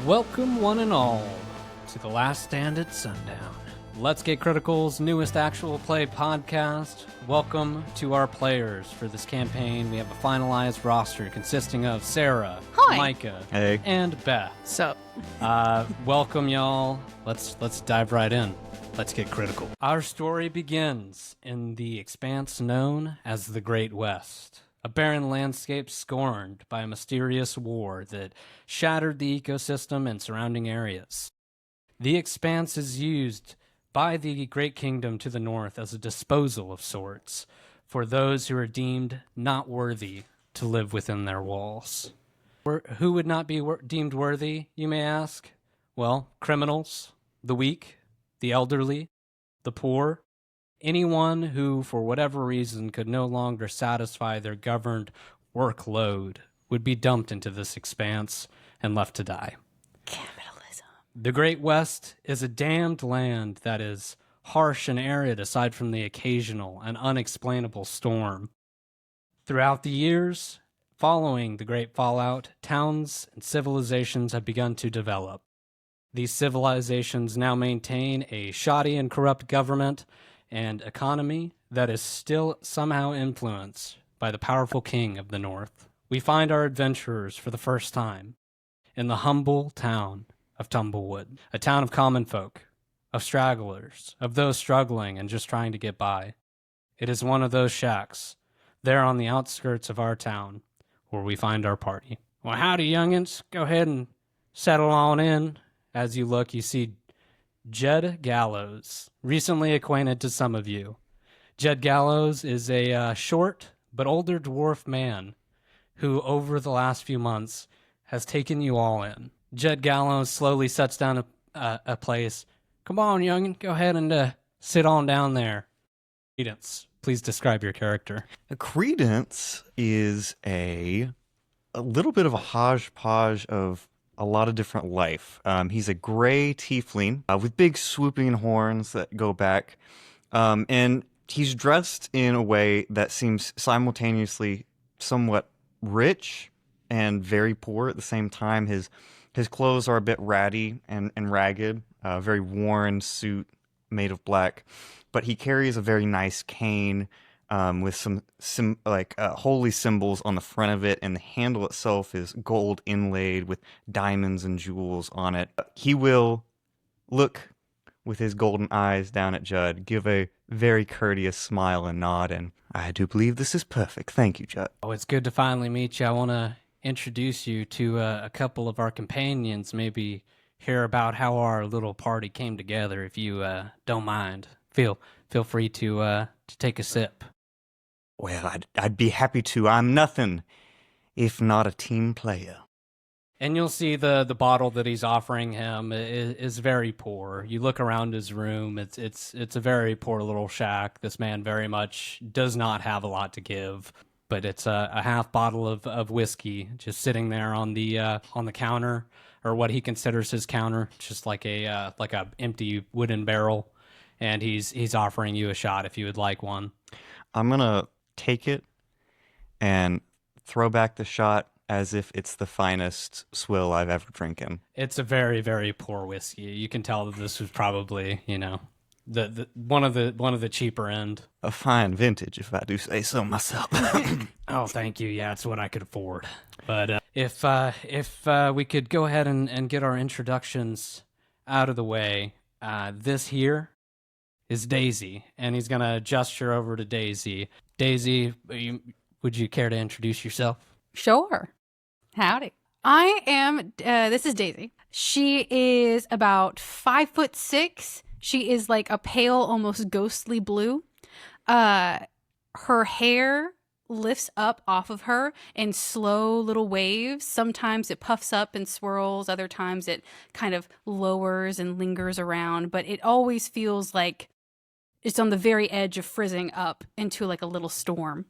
Welcome one and all to The Last Stand at Sundown, Let's Get Critical's newest actual play podcast. Welcome to our players for this campaign. We have a finalized roster consisting of Sarah, Hi. Micah, Hey. and Beth. So, Welcome, y'all. Let's dive right in. Let's get critical. Our story begins in the expanse known as the Great West, a barren landscape scorned by a mysterious war that shattered the ecosystem and surrounding areas. The expanse is used by the Great Kingdom to the north as a disposal of sorts for those who are deemed not worthy to live within their walls. Who would not be deemed worthy, you may ask? Well, criminals, the weak, the elderly, the poor, anyone who, for whatever reason, could no longer satisfy their governed workload would be dumped into this expanse and left to die. capitalism. The Great West is a damned land that is harsh and arid aside from the occasional and unexplainable storm. Throughout the years following the Great Fallout, towns and civilizations have begun to develop. These civilizations now maintain a shoddy and corrupt government and economy that is still somehow influenced by the powerful king of the North. We find our adventurers for the first time in the humble town of Tumblewood, a town of common folk, of stragglers, of those struggling and just trying to get by. It is one of those shacks, there on the outskirts of our town, where we find our party. Well, howdy, youngins. Go ahead and settle on in. As you look, you see Jed Gallows, recently acquainted to some of you. Jed Gallows is a short but older dwarf man who, over the last few months, has taken you all in. Jed Gallows slowly sets down a place. Come on, youngin, go ahead and sit on down there. Credence, please describe your character. Credence is a little bit of a hodgepodge of a lot of different life. He's a gray tiefling with big swooping horns that go back. And he's dressed in a way that seems simultaneously somewhat rich and very poor at the same time. His clothes are a bit ratty and ragged, a very worn suit made of black. But he carries a very nice cane with some holy symbols on the front of it, and the handle itself is gold inlaid with diamonds and jewels on it. He will look with his golden eyes down at Judd, give a very courteous smile and nod, and I do believe this is perfect. Thank you, Judd. Oh, it's good to finally meet you. I want to introduce you to a couple of our companions, maybe hear about how our little party came together, if you don't mind. Feel free to take a sip. Well, I'd be happy to. I'm nothing if not a team player. And you'll see the bottle that he's offering him is very poor. You look around his room; it's a very poor little shack. This man very much does not have a lot to give, but it's a half bottle of whiskey just sitting there on the counter, or what he considers his counter, just like a empty wooden barrel. And he's offering you a shot if you would like one. I'm gonna take it and throw back the shot as if it's the finest swill I've ever drinking. It's a very, very poor whiskey. You can tell that this was probably, the one of the cheaper end. A fine vintage, if I do say so myself. Oh, thank you. Yeah, it's what I could afford. But if we could go ahead and get our introductions out of the way, this here is Daisy, and he's gonna gesture over to Daisy. Daisy, would you care to introduce yourself? Sure. Howdy. I am, this is Daisy. She is about 5'6". She is like a pale, almost ghostly blue. Her hair lifts up off of her in slow little waves. Sometimes it puffs up and swirls. Other times it kind of lowers and lingers around. But it always feels like it's on the very edge of frizzing up into like a little storm.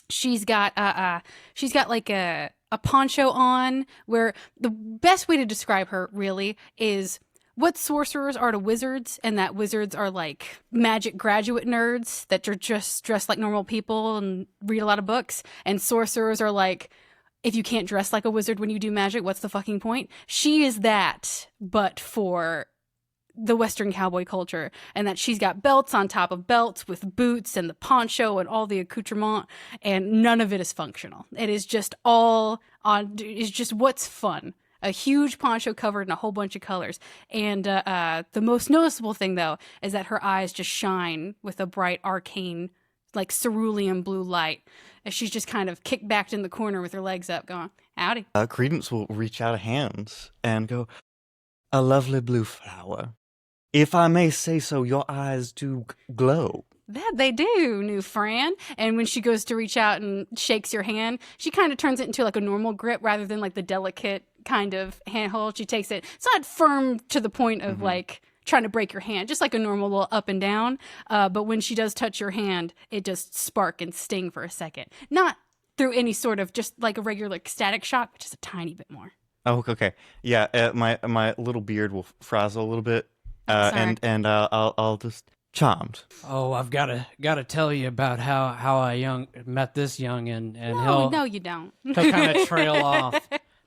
She's got like a poncho on, where the best way to describe her really is what sorcerers are to wizards, and that wizards are like magic graduate nerds that are just dressed like normal people and read a lot of books, and sorcerers are like if you can't dress like a wizard when you do magic, what's the fucking point? She is that, but for the Western cowboy culture, and that she's got belts on top of belts with boots and the poncho and all the accoutrement, and none of it is functional. It is just all on, it's just what's fun. A huge poncho covered in a whole bunch of colors. And the most noticeable thing, though, is that her eyes just shine with a bright, arcane, like cerulean blue light, as she's just kind of kicked back in the corner with her legs up, going, howdy. Credence will reach out a hand and go, a lovely blue flower. If I may say so, your eyes do glow. That they do, new friend. And when she goes to reach out and shakes your hand, she kind of turns it into like a normal grip rather than like the delicate kind of handhold. She takes it. It's not firm to the point of like trying to break your hand, just like a normal little up and down. But when she does touch your hand, it just spark and sting for a second. Not through any sort of just like a regular static shock, but just a tiny bit more. Oh, okay. Yeah, my little beard will frazzle a little bit. Sorry. And I'll just charmed. Oh, I've gotta tell you about how I met this youngin, and No, you don't. he'll kind of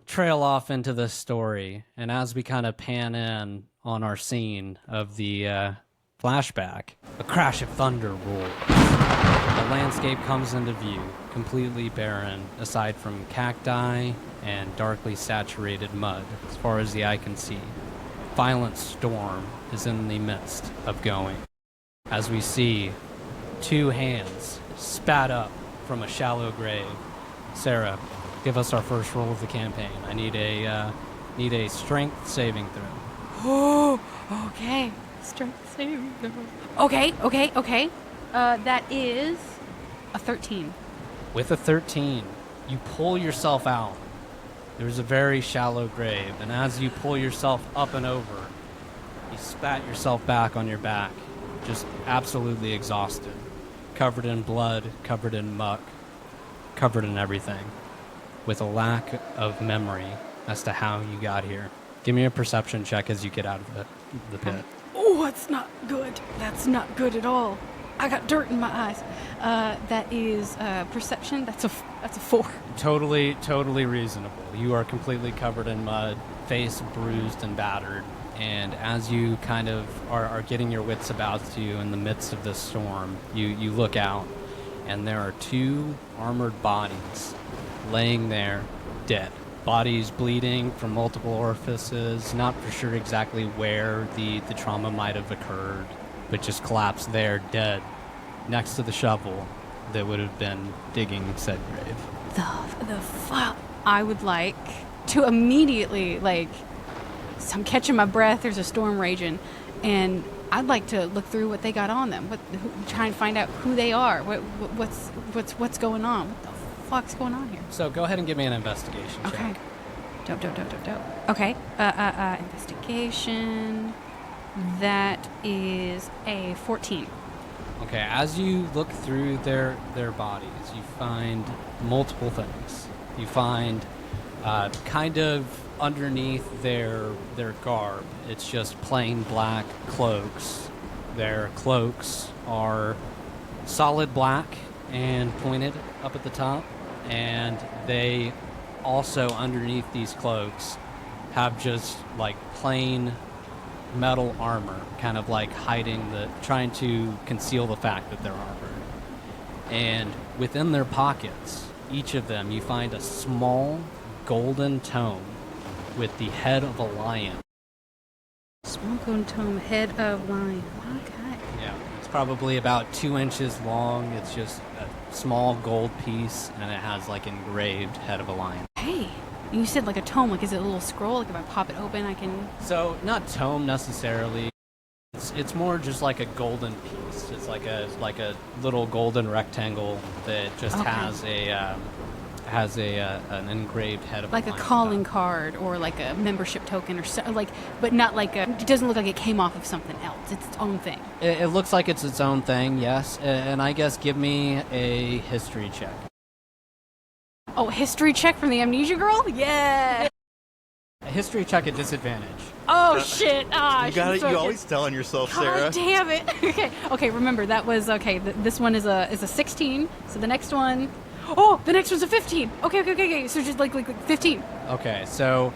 trail off into this story. And as we kind of pan in on our scene of the flashback, a crash of thunder rolls. The landscape comes into view, completely barren, aside from cacti and darkly saturated mud, as far as the eye can see. Violent storm is in the midst of going. As we see two hands spat up from a shallow grave. Sarah, give us our first roll of the campaign. I need a strength saving throw. Oh, okay. Strength saving throw. Okay. That is a 13. With a 13, you pull yourself out. There's a very shallow grave, and as you pull yourself up and over, you spat yourself back on your back, just absolutely exhausted, covered in blood, covered in muck, covered in everything, with a lack of memory as to how you got here. Give me a perception check as you get out of the pit. Oh, that's not good. That's not good at all. I got dirt in my eyes. That is perception. That's a 4. Totally reasonable. You are completely covered in mud, face bruised and battered, and as you kind of are getting your wits about you in the midst of this storm, you look out, and there are two armored bodies laying there dead. Bodies bleeding from multiple orifices, not for sure exactly where the trauma might have occurred, but just collapsed there dead next to the shovel that would have been digging said grave. The fuck? I would like to immediately, so I'm catching my breath, there's a storm raging, and I'd like to look through what they got on them, try and find out who they are, what's going on, what the fuck's going on here. So go ahead and give me an investigation check. Dope. Okay, investigation, that is a 14. Okay, as you look through their bodies, you find multiple things. You find kind of underneath their garb, it's just plain black cloaks. Their cloaks are solid black and pointed up at the top, and they also underneath these cloaks have just plain metal armor, kind of trying to conceal the fact that they're armored. And within their pockets, each of them, you find a small golden tome with the head of a lion. Small golden tome, head of lion. Okay. Yeah, it's probably about 2 inches long. It's just a small gold piece, and it has engraved head of a lion. Hey, you said a tome. Is it a little scroll? If I pop it open, I can... So, not tome necessarily. It's more just like a golden piece. It's like a little golden rectangle that just has an engraved head of a lion. Like a calling card or a membership token or so, but not it doesn't look like it came off of something else. It's its own thing. It looks like it's its own thing, yes. And I guess give me a history check. Oh, history check from the amnesia girl? Yeah. A history check at disadvantage. Oh shit! You always tell on yourself, Sarah. God damn it! Okay. Remember that was okay. This one is a 16. So the next one, Oh, the next one's a 15. Okay. So just like 15. Okay, so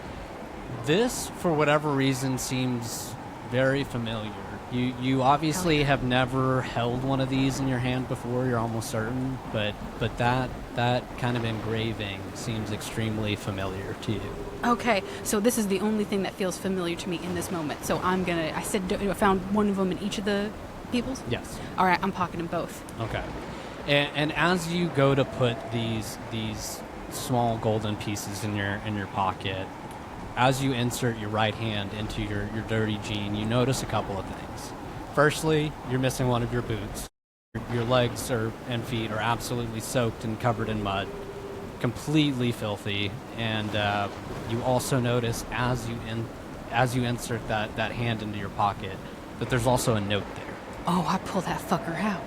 this, for whatever reason, seems very familiar. You obviously have never held one of these in your hand before, you're almost certain, but that kind of engraving seems extremely familiar to you. Okay, so this is the only thing that feels familiar to me in this moment. So I found one of them in each of the peoples? Yes. All right, I'm pocketing both. Okay. And as you go to put these small golden pieces in your pocket, as you insert your right hand into your dirty jean, you notice a couple of things. Firstly, you're missing one of your boots. Your legs and feet are absolutely soaked and covered in mud, completely filthy. And you also notice as you insert that hand into your pocket that there's also a note there. Oh, I pull that fucker out.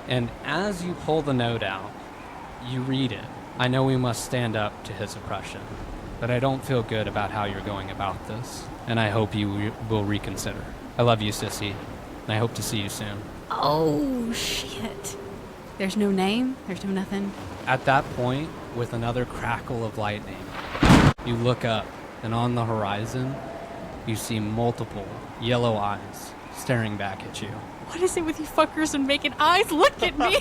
And as you pull the note out, you read it. I know we must stand up to his oppression, but I don't feel good about how you're going about this, and I hope you will reconsider. I love you, sissy, and I hope to see you soon. Oh, shit. There's no name? There's no nothing? At that point, with another crackle of lightning, you look up, and on the horizon, you see multiple yellow eyes staring back at you. What is it with you fuckers and making eyes look at me?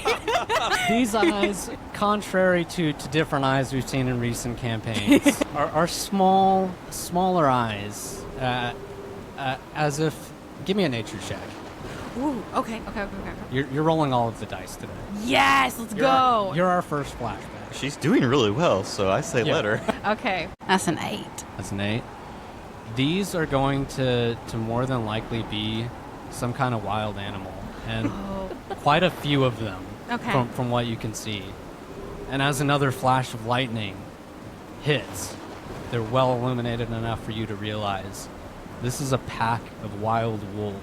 These eyes, contrary to different eyes we've seen in recent campaigns, are smaller eyes, as if... Give me a nature check. Ooh, okay. You're rolling all of the dice today. Yes, let's go. You're our first flashback. She's doing really well, so I say let her. Okay, that's an 8. That's an 8. These are going to more than likely be some kind of wild animal, and quite a few of them, Okay. from what you can see. And as another flash of lightning hits, they're well illuminated enough for you to realize this is a pack of wild wolves,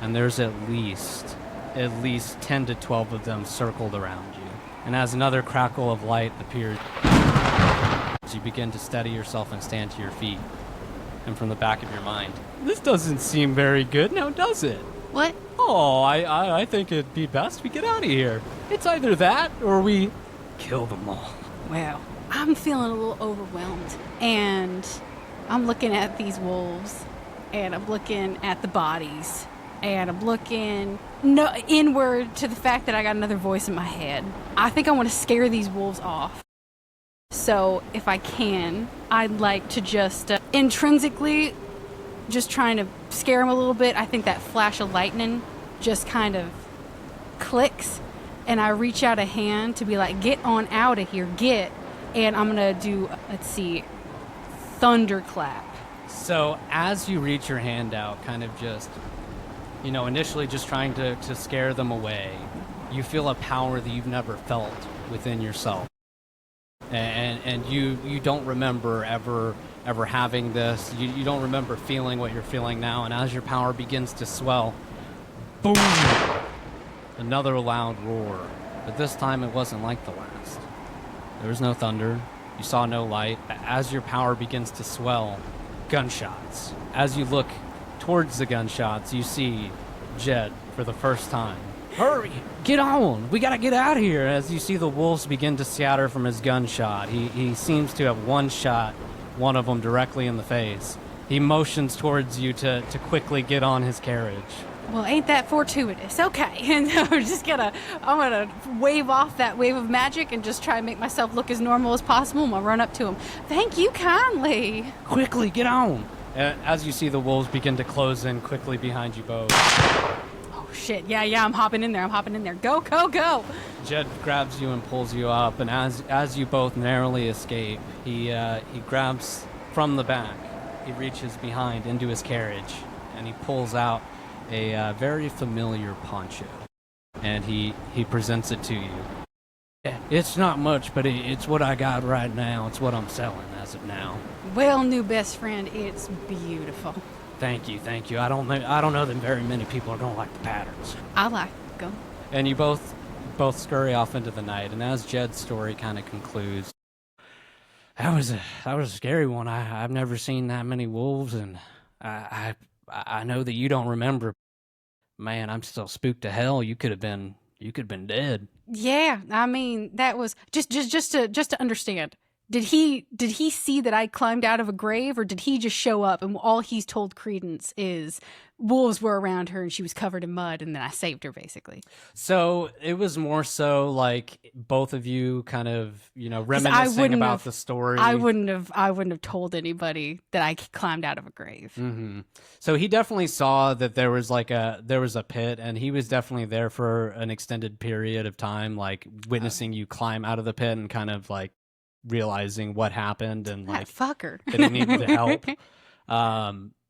and there's at least 10 to 12 of them circled around you. And as another crackle of light appears, you begin to steady yourself and stand to your feet. And from the back of your mind, this doesn't seem very good now, does it? What? Oh, I think it'd be best we get out of here. It's either that or we kill them all. Well, I'm feeling a little overwhelmed, and I'm looking at these wolves, and I'm looking at the bodies, and I'm looking inward to the fact that I got another voice in my head. I think I want to scare these wolves off. So if I can, I'd like to just intrinsically just trying to scare them a little bit. I think that flash of lightning just kind of clicks, and I reach out a hand to be like, get on out of here, get. And I'm going to do, let's see, thunderclap. So as you reach your hand out, kind of just, initially just trying to scare them away, you feel a power that you've never felt within yourself. And you don't remember ever having this. You don't remember feeling what you're feeling now. And as your power begins to swell, boom! Another loud roar. But this time it wasn't like the last. There was no thunder. You saw no light. As your power begins to swell, gunshots. As you look towards the gunshots, you see Jed for the first time. Hurry! Get on! We gotta get out of here! As you see the wolves begin to scatter from his gunshot, he seems to have one shot, one of them directly in the face. He motions towards you to quickly get on his carriage. Well, ain't that fortuitous? Okay. And I'm gonna wave off that wave of magic and just try and make myself look as normal as possible. I'm gonna run up to him. Thank you kindly. Quickly, get on! As you see the wolves begin to close in quickly behind you both. Shit, yeah, I'm hopping in there. Go. Jed grabs you and pulls you up, and as you both narrowly escape, he grabs from the back. He reaches behind into his carriage, and he pulls out a very familiar poncho, and he presents it to you. It's not much, but it's what I got right now. It's what I'm selling as of now. Well, new best friend, it's beautiful. Thank you. I don't know that very many people are gonna like the patterns. I like them. And you both scurry off into the night. And as Jed's story kind of concludes, that was a scary one. I've never seen that many wolves, and I know that you don't remember. Man, I'm still spooked to hell. You could have been You could have been dead. Yeah, I mean, that was just to understand. Did he see that I climbed out of a grave, or did he just show up and all he's told Credence is wolves were around her and she was covered in mud and then I saved her, basically? So it was more so like both of you kind of, reminiscing about the story. I wouldn't have told anybody that I climbed out of a grave. Mm-hmm. So he definitely saw that there was a pit, and he was definitely there for an extended period of time, like witnessing you climb out of the pit and kind of like realizing what happened and like that fucker that he needed the help.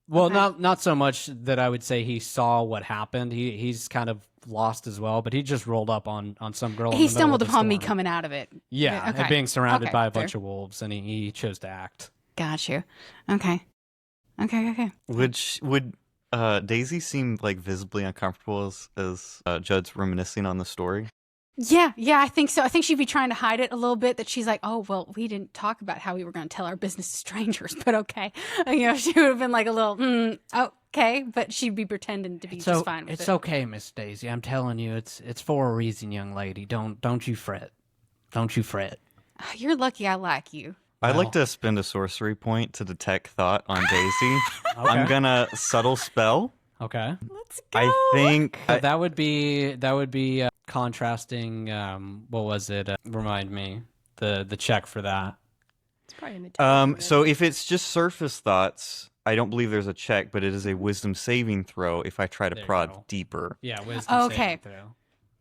Well, not so much that I would say he saw what happened. He's kind of lost as well, but he just rolled up on some girl. He stumbled upon me coming out of it. Yeah, okay. And being surrounded by a fair. bunch of wolves, and he chose to act. Got you. Okay. Would Daisy seem like visibly uncomfortable as Judd's reminiscing on the story? Yeah, I think so. I think she'd be trying to hide it a little bit, that she's like, oh, well, we didn't talk about how we were going to tell our business to strangers, but okay. She would have been like a little, okay, but she'd be pretending to be just fine with it. It's okay, Miss Daisy. I'm telling you, it's for a reason, young lady. Don't you fret. Don't you fret. You're lucky I like you. I'd like to spend a sorcery point to detect thought on Daisy. Okay. I'm gonna subtle spell. Okay. Let's go. I think That would be contrasting. What was it? Remind me the check for that. It's probably an so if it's just surface thoughts, I don't believe there's a check, but it is a wisdom saving throw if I try to There you prod go. deeper. Yeah, wisdom Okay. saving throw.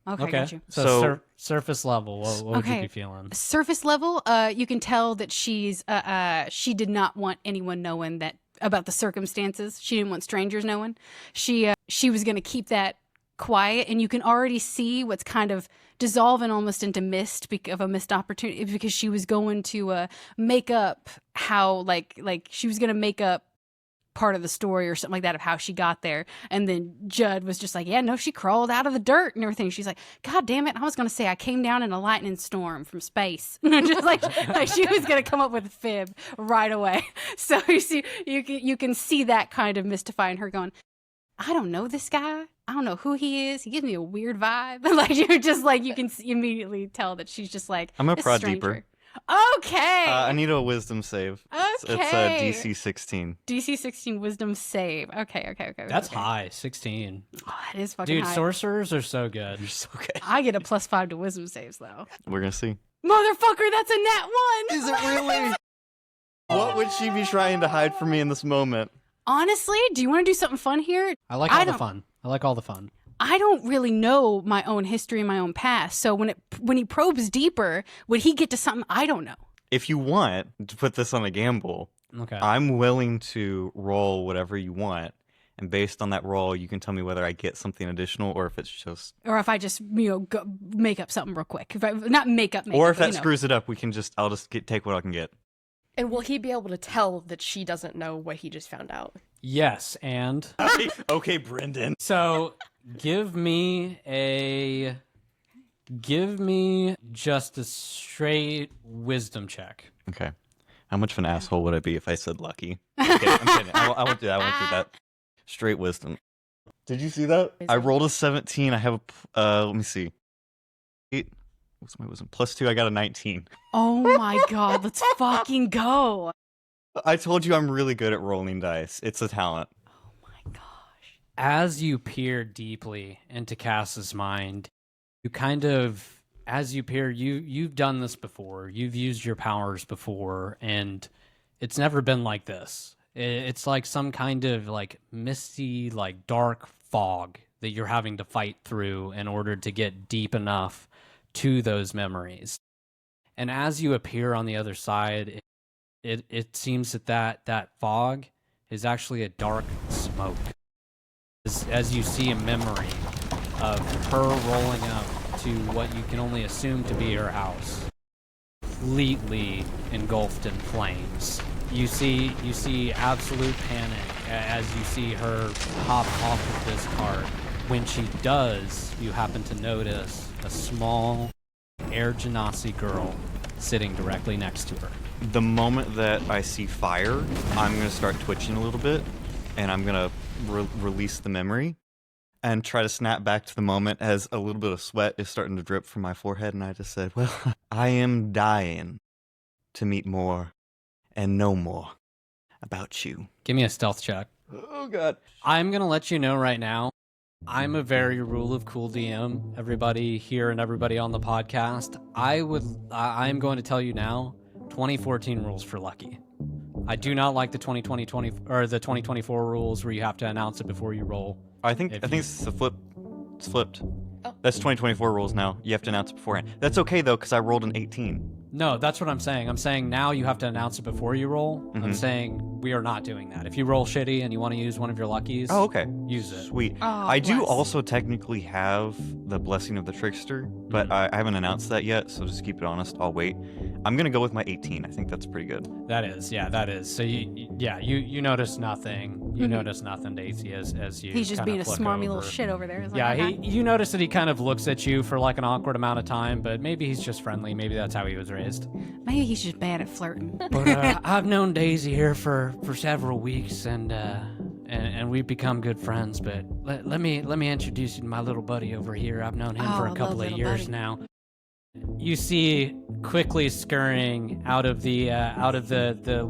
Okay, got you. So surface level. What would you Okay. be feeling? Surface level, you can tell that she did not want anyone knowing that about the circumstances. She didn't want strangers knowing. She was going to keep that quiet, and you can already see what's kind of dissolving almost into mist of a missed opportunity, because she was going to make up how like she was going to make up part of the story or something like that of how she got there. And then Judd was just like, yeah, no, she crawled out of the dirt and everything. She's like, God damn it, I was gonna say I came down in a lightning storm from space. Just like she was gonna come up with a fib right away. So you can see that kind of mystifying her, going, I don't know this guy, I don't know who he is, he gives me a weird vibe. Like you're just like, you can immediately tell that she's just like, I'm gonna this prod stranger. deeper. Okay. I need a wisdom save. It's Okay. DC 16. DC 16 wisdom save. Okay. That's okay. high, 16. Oh, that is fucking Dude, high. sorcerers are so good. Okay. I get a +5 to wisdom saves, though. We're gonna see. Motherfucker, that's a nat 1! Is it really? What would she be trying to hide from me in this moment? Honestly, do you want to do something fun here? I like all the fun. I like all the fun. I don't really know my own history and my own past, so when he probes deeper, would he get to something I don't know? If you want to put this on a gamble, Okay. I'm willing to roll whatever you want, and based on that roll, you can tell me whether I get something additional or if it's just, Or if I just, go make up something real quick. If I, not make up, or if but, that screws it up, I'll just take what I can get. And will he be able to tell that she doesn't know what he just found out? Yes, and Okay, Brendan. so give me just a straight wisdom check. Okay. How much of an asshole would I be if I said lucky? I'm kidding. I won't do that. I won't do that. Straight wisdom. Did you see that? I rolled a 17. I have a, let me see. 8. What's my wisdom? +2. I got a 19. Oh my god, let's fucking go. I told you I'm really good at rolling dice. It's a talent. Oh my gosh. As you peer deeply into Cass's mind, you you've done this before. You've used your powers before, and it's never been like this. It's like some kind of like misty, like dark fog that you're having to fight through in order to get deep enough to those memories. And as you appear on the other side, it seems that fog is actually a dark smoke. As you see a memory of her rolling up to what you can only assume to be her house, completely engulfed in flames. You see absolute panic as you see her hop off of this cart. When she does, you happen to notice a small Air Genasi girl sitting directly next to her. The moment that I see fire, I'm going to start twitching a little bit, and I'm going to release the memory. and try to snap back to the moment as a little bit of sweat is starting to drip from my forehead. And I just said, well, I am dying to meet more and know more about you. Give me a stealth check. Oh, God. I'm going to let you know right now, I'm a very rule of cool DM. Everybody here and everybody on the podcast, I'm going to tell you now, 2014 rules for Lucky. I do not like the 2020 or the 2024 rules where you have to announce it before you roll. I think it's a flip. It's flipped. That's 2024 rules now. You have to announce it beforehand. That's okay, though, because I rolled an 18. No, that's what I'm saying. I'm saying now you have to announce it before you roll. I'm saying we are not doing that. If you roll shitty and you want to use one of your luckies, okay. Use it. Sweet. Oh, I do bless. also technically have the Blessing of the Trickster, but I haven't announced that yet, so just keep it honest. I'll wait. I'm going to go with my 18. I think that's pretty good. That is. So you notice nothing. You notice nothing, Daisy, as you He's just kinda being a flip smarmy over. little shit over there. It's like, Yeah, okay. you notice that he kind of looks at you for like an awkward amount of time, but maybe he's just friendly. Maybe that's how he was raised. Maybe he's just bad at flirting. But I've known Daisy here for several weeks, and we've become good friends. But let me introduce you to my little buddy over here. I've known him for Oh, a couple of little years buddy. now. You see quickly scurrying out of the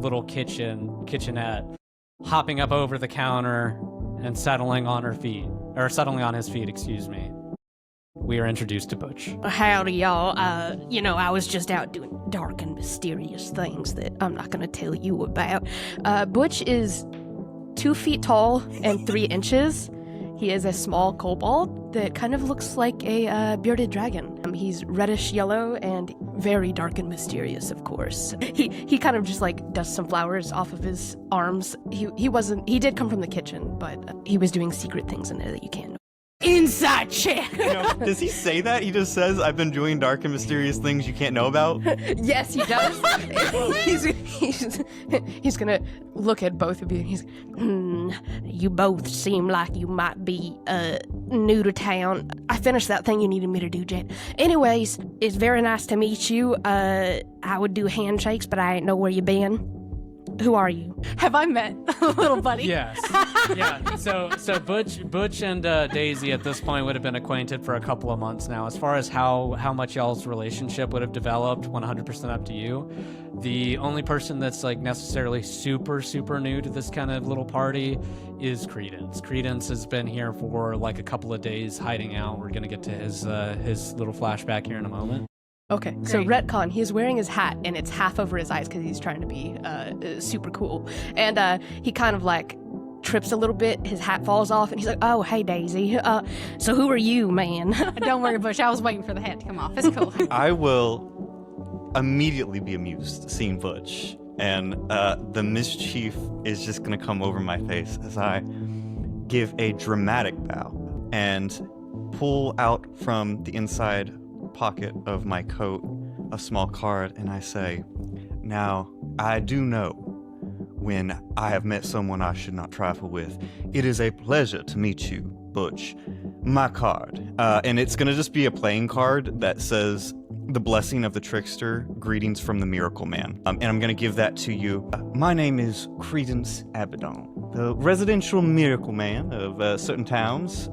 little kitchenette, hopping up over the counter and settling on his feet, excuse me. We are introduced to Butch. Howdy, y'all. I was just out doing dark and mysterious things that I'm not going to tell you about. Butch is 2 feet tall and 3 inches. He is a small kobold that kind of looks like a bearded dragon. He's reddish yellow and very dark and mysterious, of course. He kind of just like does some flowers off of his arms. He did come from the kitchen, but he was doing secret things in there that you can't know. Inside check. Does he say that? He just says, I've been doing dark and mysterious things you can't know about? Yes, he does. he's gonna look at both of you. And he's, you both seem like you might be new to town. I finished that thing you needed me to do, Jet. Anyways, it's very nice to meet you. I would do handshakes, but I ain't know where you been. Who are you? Have I met little buddy? Yes. Yeah. So Butch and Daisy at this point would have been acquainted for a couple of months now. As far as how much y'all's relationship would have developed, 100% up to you. The only person that's like necessarily super new to this kind of little party is Credence. Credence has been here for like a couple of days hiding out. We're gonna get to his little flashback here in a moment. Okay, so Great. retcon, he's wearing his hat and it's half over his eyes because he's trying to be super cool. And he kind of like trips a little bit, his hat falls off, and he's like, oh, hey, Daisy. So who are you, man? Don't worry, Butch. I was waiting for the hat to come off. It's cool. I will immediately be amused seeing Butch, and the mischief is just going to come over my face as I give a dramatic bow and pull out from the inside pocket of my coat a small card, and I say, now, I do know when I have met someone I should not trifle with. It is a pleasure to meet you, Butch. My card. And it's going to just be a playing card that says, the blessing of the trickster, greetings from the miracle man. And I'm going to give that to you. My name is Credence Abaddon, the residential miracle man of certain towns.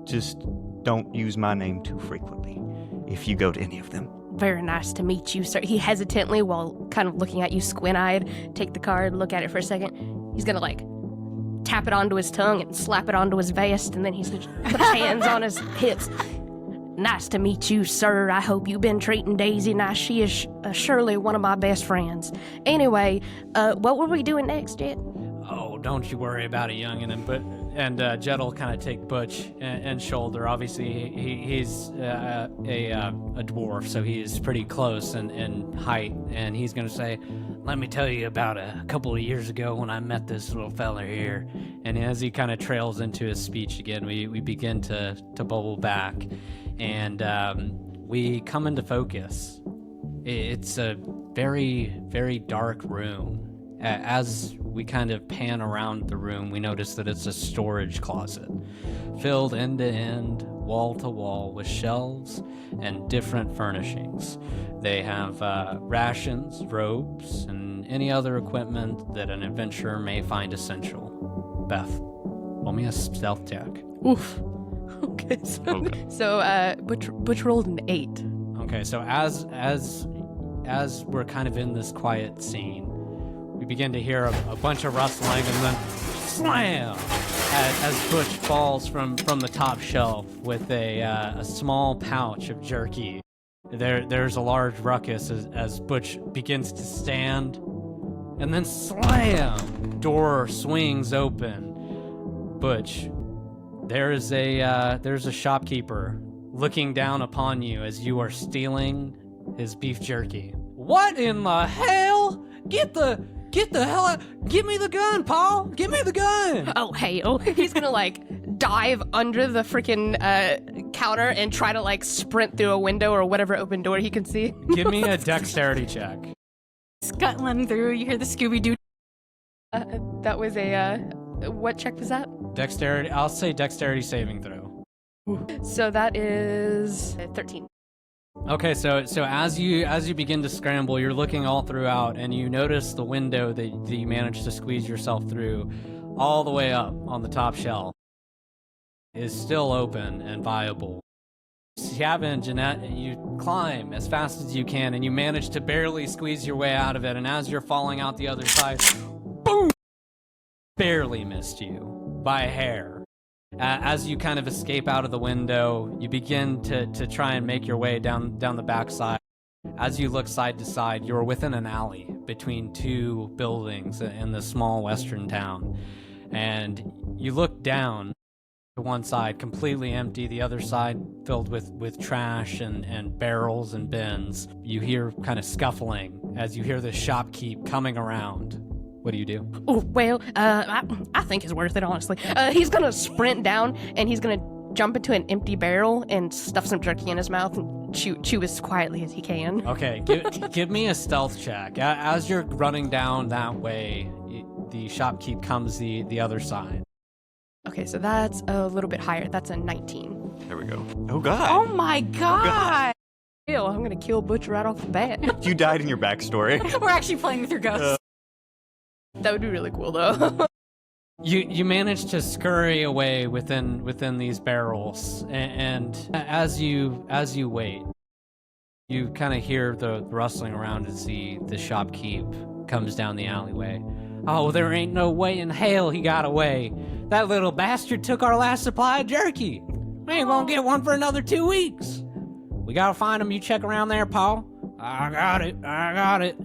Just don't use my name too frequently if you go to any of them. Very nice to meet you, sir. He hesitantly, while kind of looking at you squint-eyed, take the card, look at it for a second. He's gonna like tap it onto his tongue and slap it onto his vest, and then he's gonna put his hands on his hips. Nice to meet you, sir. I hope you've been treating Daisy nice. She is surely one of my best friends. Anyway, what were we doing next, Jet? Oh, don't you worry about it, youngin'. And Jed will kind of take Butch and shoulder. Obviously, he's a dwarf, so he's pretty close in height. And he's going to say, let me tell you about a couple of years ago when I met this little fella here. And as he kind of trails into his speech again, we begin to bubble back. And we come into focus. It's a very, very dark room. As we kind of pan around the room, we notice that it's a storage closet, filled end to end, wall to wall, with shelves and different furnishings. They have rations, robes, and any other equipment that an adventurer may find essential. Beth, roll me a stealth check. Oof. Okay, Okay. so Butch rolled an 8. Okay, so as we're kind of in this quiet scene, we begin to hear a bunch of rustling and then slam as Butch falls from the top shelf with a small pouch of jerky. There's a large ruckus as Butch begins to stand, and then slam! Door swings open. Butch, there's a shopkeeper looking down upon you as you are stealing his beef jerky. What in the hell? Get the hell out! Give me the gun, Paul! Give me the gun! Oh, hell. He's gonna, like, dive under the freaking counter and try to, like, sprint through a window or whatever open door he can see. Give me a dexterity check. Scuttling through, you hear the Scooby-Doo. That was a, what check was that? Dexterity, I'll say dexterity saving throw. So that is 13. Okay, so as you begin to scramble, you're looking all throughout, and you notice the window that you managed to squeeze yourself through, all the way up on the top shelf, is still open and viable. Shabba and Jeanette, you climb as fast as you can, and you manage to barely squeeze your way out of it. And as you're falling out the other side, boom! Barely missed you by a hair. As you kind of escape out of the window, you begin to try and make your way down the backside. As you look side to side, you're within an alley between two buildings in this small western town. And you look down to one side, completely empty, the other side filled with trash and barrels and bins. You hear kind of scuffling as you hear the shopkeep coming around. What do you do? Oh, well, I think it's worth it, honestly. He's gonna sprint down, and he's gonna jump into an empty barrel and stuff some jerky in his mouth and chew as quietly as he can. Okay, give me a stealth check. As you're running down that way, the shopkeep comes the other side. Okay, so that's a little bit higher. That's a 19. There we go. Oh, God. Oh my god! Ew, I'm gonna kill Butch right off the bat. You died in your backstory. We're actually playing with your ghosts. That would be really cool, though. You manage to scurry away within these barrels, and as you wait, you kind of hear the rustling around as the shopkeep comes down the alleyway. Oh, there ain't no way in hell he got away. That little bastard took our last supply of jerky. We ain't gonna get one for another 2 weeks. We gotta find him. You check around there, Paul. I got it.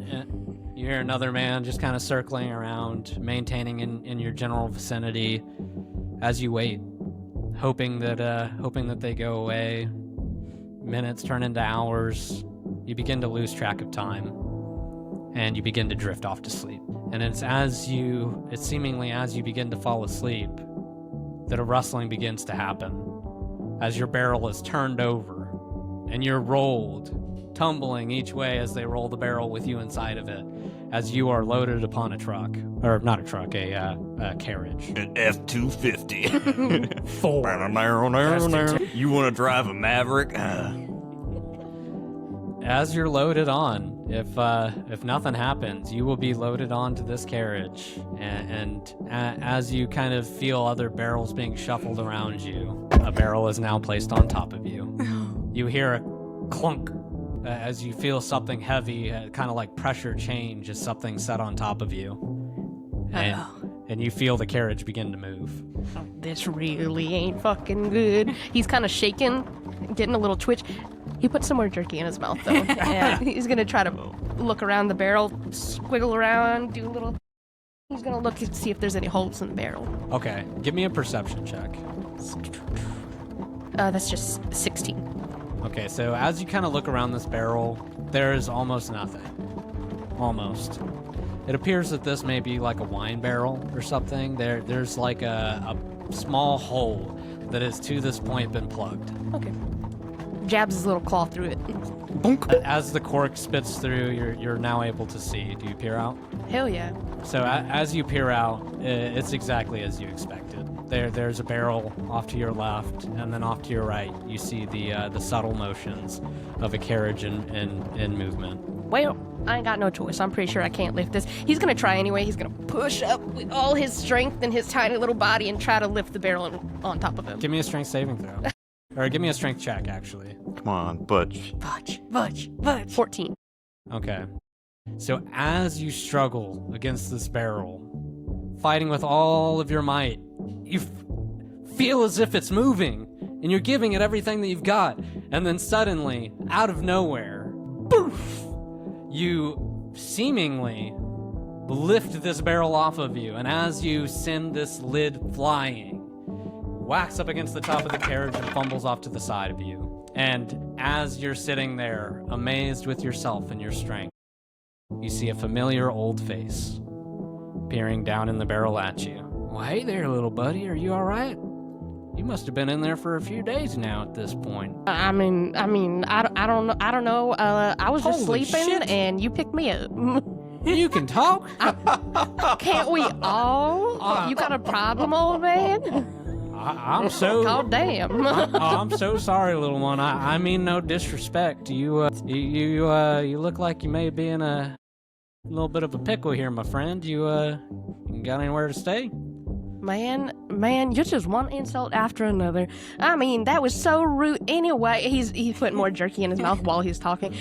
You hear another man just kind of circling around, maintaining in your general vicinity as you wait, hoping that they go away. Minutes turn into hours. You begin to lose track of time, and you begin to drift off to sleep. And it's seemingly as you begin to fall asleep that a rustling begins to happen as your barrel is turned over and you're rolled, tumbling each way as they roll the barrel with you inside of it, as you are loaded upon a truck, or not a truck, a carriage. An F-250. Ford. You want to drive a Maverick? As you're loaded on, if nothing happens, you will be loaded onto this carriage, and as you kind of feel other barrels being shuffled around you, a barrel is now placed on top of you. You hear a clunk as you feel something heavy, kind of like pressure change as something set on top of you, and you feel the carriage begin to move. This really ain't fucking good. He's kind of shaking, getting a little twitch. He put some more jerky in his mouth, though. And he's going to try to look around the barrel, squiggle around, do a little... He's going to look and see if there's any holes in the barrel. Okay, give me a perception check. That's just 16. Okay, so as you kind of look around this barrel, there's almost nothing. Almost. It appears that this may be like a wine barrel or something. There's like a small hole that has to this point been plugged. Okay. Jabs his little claw through it. Bonk. As the cork spits through, you're now able to see. Do you peer out? Hell yeah. So as you peer out, it's exactly as you expected. There's a barrel off to your left, and then off to your right, you see the subtle motions of a carriage in movement. Well, no choice. I'm pretty sure I can't lift this. He's gonna try anyway. He's gonna push up with all his strength in his tiny little body and try to lift the barrel on top of him. Give me a strength saving throw. Or give me a strength check, actually. Come on, Butch. Butch. 14. Okay. So as you struggle against this barrel, fighting with all of your might, you feel as if it's moving, and you're giving it everything that you've got, and then suddenly, out of nowhere, poof, you seemingly lift this barrel off of you, and as you send this lid flying, whacks up against the top of the carriage and fumbles off to the side of you. And as you're sitting there, amazed with yourself and your strength, you see a familiar old face peering down in the barrel at you. Well, hey there, little buddy. Are you all right? You must have been in there for a few days now at this point. I don't know. I was just Holy sleeping, shit. and you picked me up. You can talk? Can't we all? You got a problem, old man? I'm so... God damn. I'm so sorry, little one. I mean no disrespect. You look like you may be in a little bit of a pickle here, my friend. You got anywhere to stay? Man, you're just one insult after another. I mean, that was so rude. Anyway, he's putting more jerky in his mouth while he's talking.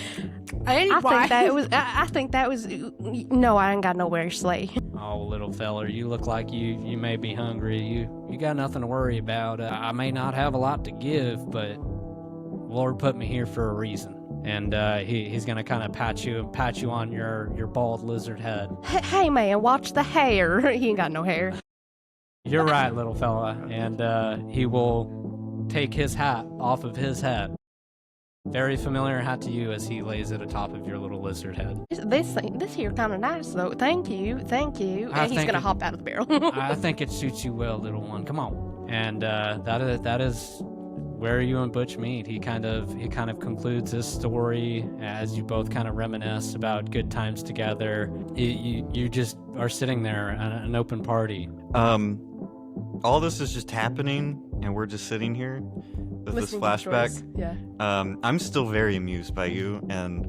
I think that was. No, I ain't got nowhere to stay. Oh, little feller, you look like you may be hungry. You got nothing to worry about. I may not have a lot to give, but Lord put me here for a reason. And he's gonna kind of pat you on your bald lizard head. Hey, man, watch the hair. He ain't got no hair. You're right, little fella. And he will take his hat off of his head. Very familiar hat to you as he lays it atop of your little lizard head. This here kind of nice, though. Thank you. And he's gonna hop out of the barrel. I think it suits you well, little one. Come on. And that is where you and Butch meet. He kind of concludes this story as you both kind of reminisce about good times together. You just are sitting there at an open party. All this is just happening, and we're just sitting here with this Listening to flashback. stories. Yeah. I'm still very amused by you, and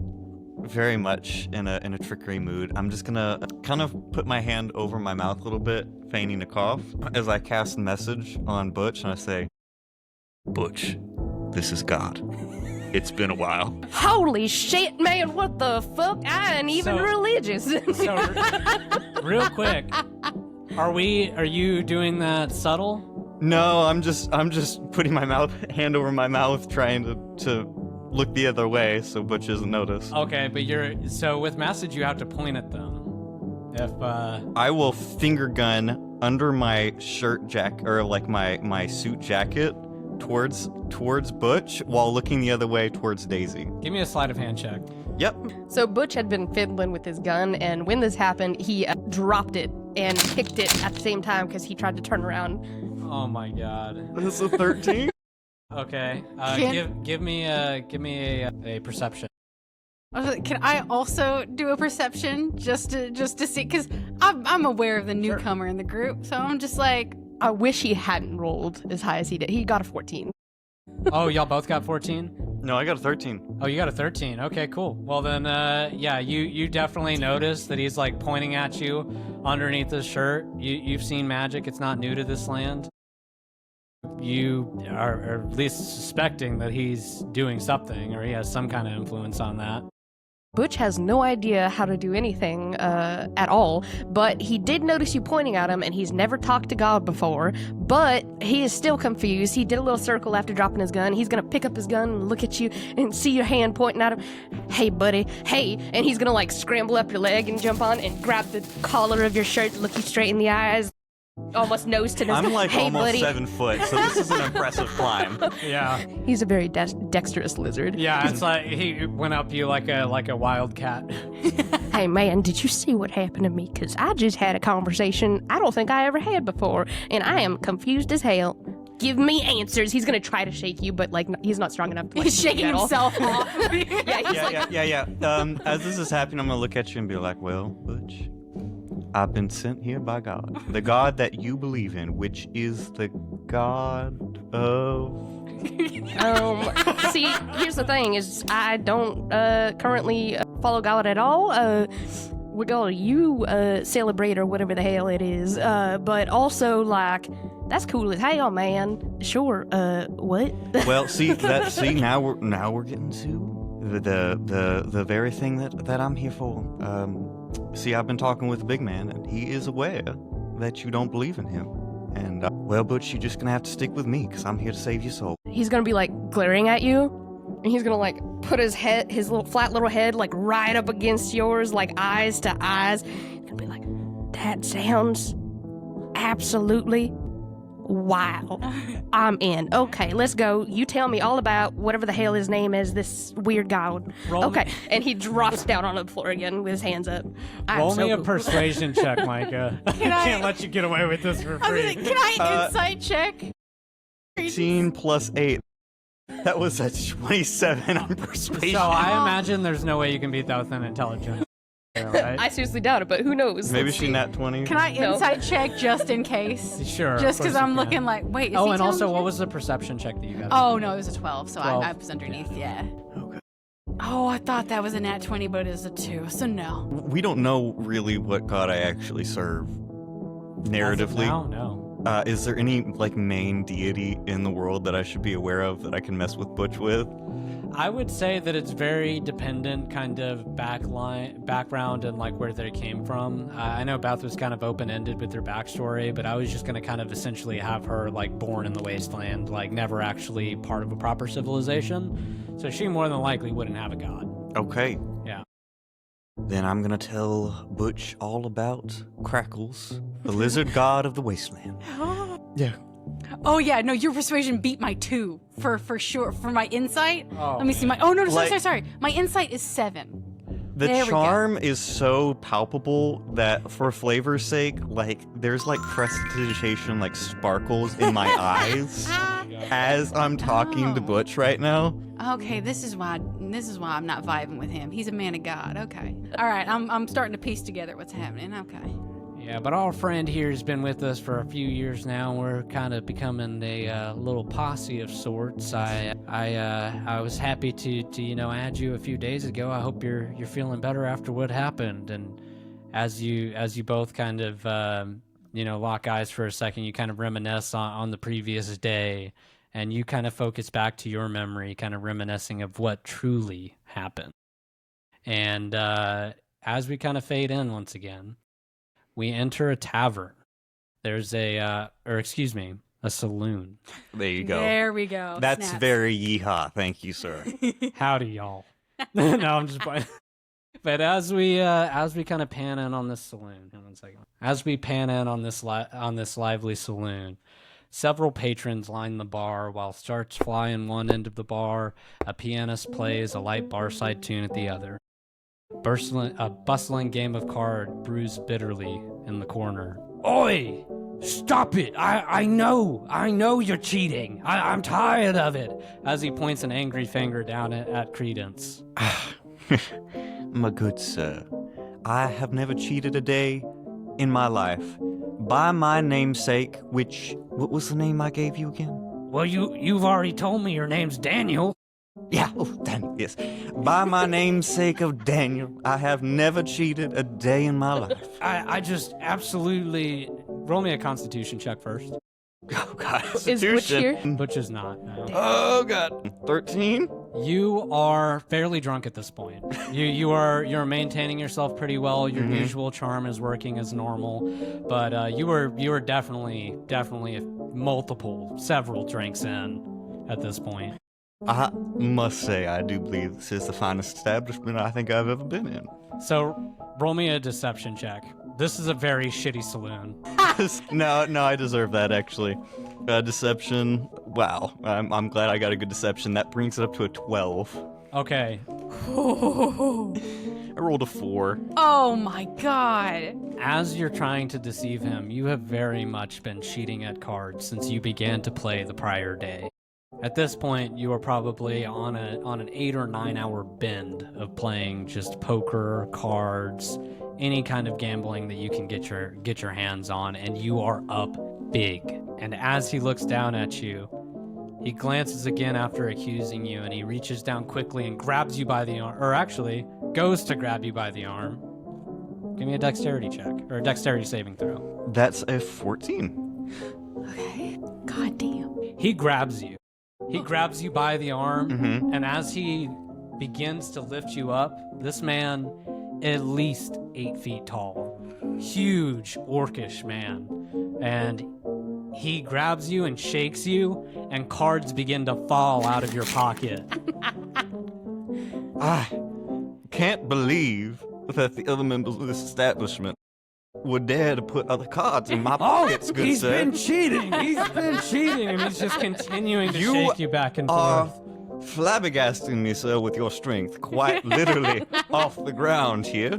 very much in a trickery mood. I'm just gonna kind of put my hand over my mouth a little bit, feigning a cough, as I cast a message on Butch, and I say, Butch, this is God. It's been a while. Holy shit, man! What the fuck? I ain't even religious. So, real quick, are you doing that subtle? No, I'm just putting my hand over my mouth, trying to look the other way so Butch doesn't notice. Okay, but so with message you have to point at them. If I will finger gun under my shirt jacket, or like my suit jacket, towards Butch, while looking the other way towards Daisy. give me a sleight of hand check. Yep. So Butch had been fiddling with his gun, and when this happened, he dropped it and kicked it at the same time because he tried to turn around. Oh my god. This is a 13. Okay. Give me a perception. I was like, can I also do a perception just to see? Because I'm aware of the newcomer in the group, so I'm just like, I wish he hadn't rolled as high as he did. He got a 14. Oh, y'all both got 14? No, I got a 13. Oh, you got a 13. Okay, cool. Well then, yeah, you definitely notice that he's like pointing at you underneath his shirt. You've seen magic. It's not new to this land. You are at least suspecting that he's doing something, or he has some kind of influence on that. Butch has no idea how to do anything at all, but he did notice you pointing at him, and he's never talked to God before, but he is still confused. He did a little circle after dropping his gun. He's going to pick up his gun and look at you and see your hand pointing at him. Hey, buddy, hey. And he's going to, like, scramble up your leg and jump on and grab the collar of your shirt, look you straight in the eyes, almost nose to nose. I'm like hey, almost buddy. 7 foot, so this is an impressive climb. Yeah. He's a very dexterous lizard. Yeah, it's like he went up you like a wildcat. Hey, man, did you see what happened to me? Because I just had a conversation I don't think I ever had before, and I am confused as hell. Give me answers. He's going to try to shake you, but, like, he's not strong enough to, like, he's shaking at all. himself off. Yeah. As this is happening, I'm gonna look at you and be like, well, Butch, I've been sent here by God. The God that you believe in, which is the God of... See, here's the thing, is I don't currently follow God at all, we're gonna you celebrate or whatever the hell it is. But also, like, that's cool as hell, man. Sure. What? Well, now we're getting to the very thing that I'm here for. See, I've been talking with the big man, and he is aware that you don't believe in him. And well, Butch, you're just gonna have to stick with me, cause I'm here to save your soul. He's gonna be like glaring at you, and he's gonna like put his little flat little head like right up against yours, like eyes to eyes. He's gonna be like, "That sounds absolutely wild. I'm in. Okay, let's go. You tell me all about whatever the hell his name is, this weird guy." Okay, and he drops down on the floor again with his hands up. Roll me a persuasion check, Micah. I can't let you get away with this for free. Can I insight check? 18 plus 8. That was a 27 on persuasion. So I imagine there's no way you can beat that with an intelligence. Right? I seriously doubt it, but who knows? Maybe Let's she see. nat 20. Can I No. insight check just in case? Sure. Just because I'm can. looking like, wait, is Oh, he and telling also, me? what was the perception check that you got? Oh, no, it was a 12, so 12. I was underneath, yeah. Okay. Oh, I thought that was a nat 20, but it was a 2, so no. We don't know really what god I actually serve. Narratively. No. Is there any like main deity in the world that I should be aware of that I can mess with Butch with? I would say that it's very dependent, kind of background and like where they came from. I know Beth was kind of open-ended with their backstory, but I was just going to kind of essentially have her like born in the wasteland, like never actually part of a proper civilization. So she more than likely wouldn't have a god. Okay. Yeah. Then I'm gonna tell Butch all about Crackles, the lizard god of the wasteland. Yeah. Oh, yeah, no, your persuasion beat my 2, for sure. For my insight, Oh, let me see my, oh, no, Like- sorry. My insight is 7. The There we go. charm is so palpable that for flavor's sake, like there's like prestidigitation, like sparkles in my eyes as I'm talking to Oh. Butch right now. Okay, this is why I'm not vibing with him. He's a man of God. Okay. All right, I'm starting to piece together what's happening. Okay. Yeah, but our friend here has been with us for a few years now. We're kind of becoming a little posse of sorts. I was happy to add you a few days ago. I hope you're feeling better after what happened. And as you both kind of lock eyes for a second, you kind of reminisce on the previous day, and you kind of focus back to your memory, kind of reminiscing of what truly happened. And as we kind of fade in once again, we enter a tavern. There's a saloon. There you go. There we go. That's Snaps. very yeehaw. Thank you, sir. Howdy, y'all. No, I'm just playing. But as we kind of pan in on this saloon, hang on 1 second. As we pan in on this lively saloon, several patrons line the bar while starts flying one end of the bar. A pianist plays a light barside tune at the other. A bustling game of cards brews bitterly in the corner. Oi! Stop it! I know you're cheating. I'm tired of it. As he points an angry finger down at Credence. My good sir, I have never cheated a day in my life. By my namesake, what was the name I gave you again? Well, you've already told me your name's Daniel. Yeah, Daniel, yes. By my namesake of Daniel, I have never cheated a day in my life. I just absolutely... Roll me a constitution check first. Oh, God. Is Butch here? Butch is not, no. Oh, God. 13? You are fairly drunk at this point. You're maintaining yourself pretty well. Your usual charm is working as normal, but you were definitely several drinks in at this point. I must say, I do believe this is the finest establishment I think I've ever been in. So, roll me a deception check. This is a very shitty saloon. No, I deserve that, actually. Deception, wow. I'm glad I got a good deception. That brings it up to a 12. Okay. I rolled a 4. Oh my God. As you're trying to deceive him, you have very much been cheating at cards since you began to play the prior day. At this point, you are probably on an 8 or 9 hour bend of playing just poker, cards, any kind of gambling that you can get your hands on, and you are up big. And as he looks down at you, he glances again after accusing you, and he reaches down quickly and grabs you by the arm, or actually goes to grab you by the arm. Give me a dexterity check, or a dexterity saving throw. That's a 14. Okay. God damn. He grabs you. He grabs you by the arm, Mm-hmm. and as he begins to lift you up, this man, at least 8 feet tall, huge orcish man, and he grabs you and shakes you, and cards begin to fall out of your pocket. I can't believe that the other members of this establishment would dare to put other cards in my pockets, good He's sir. been cheating. He's been cheating, and he's just continuing to You shake you back and are forth. flabbergasting me, sir, with your strength, quite literally off the ground here.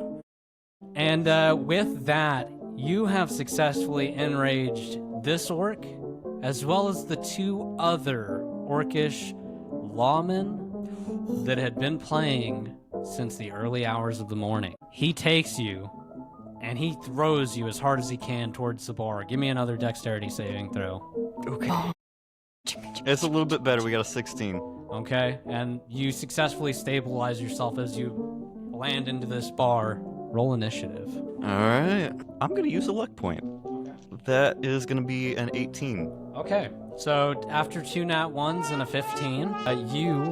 And with that, you have successfully enraged this orc, as well as the 2 other orcish lawmen that had been playing since the early hours of the morning. He takes you, and he throws you as hard as he can towards the bar. Give me another dexterity saving throw. Okay. It's a little bit better. We got a 16. Okay? And you successfully stabilize yourself as you land into this bar. Roll initiative. All right. I'm going to use a luck point. That is going to be an 18. Okay, so after 2 nat 1s and a 15, you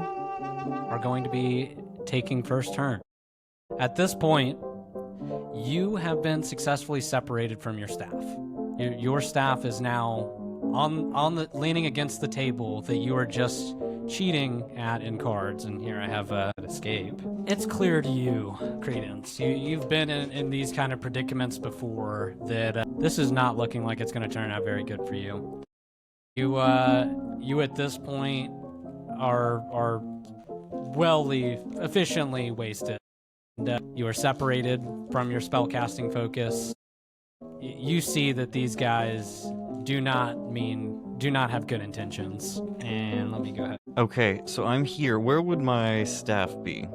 are going to be taking first turn. At this point, you have been successfully separated from your staff. Your staff is now on the leaning against the table that you are just cheating at in cards, and here I have escape. It's clear to you, Credence. You've been in these kind of predicaments before that this is not looking like it's going to turn out very good for you. You at this point are efficiently wasted. And, you are separated from your spellcasting focus. You see that these guys do not have good intentions. And let me go ahead. Okay, so I'm here. Where would my staff be?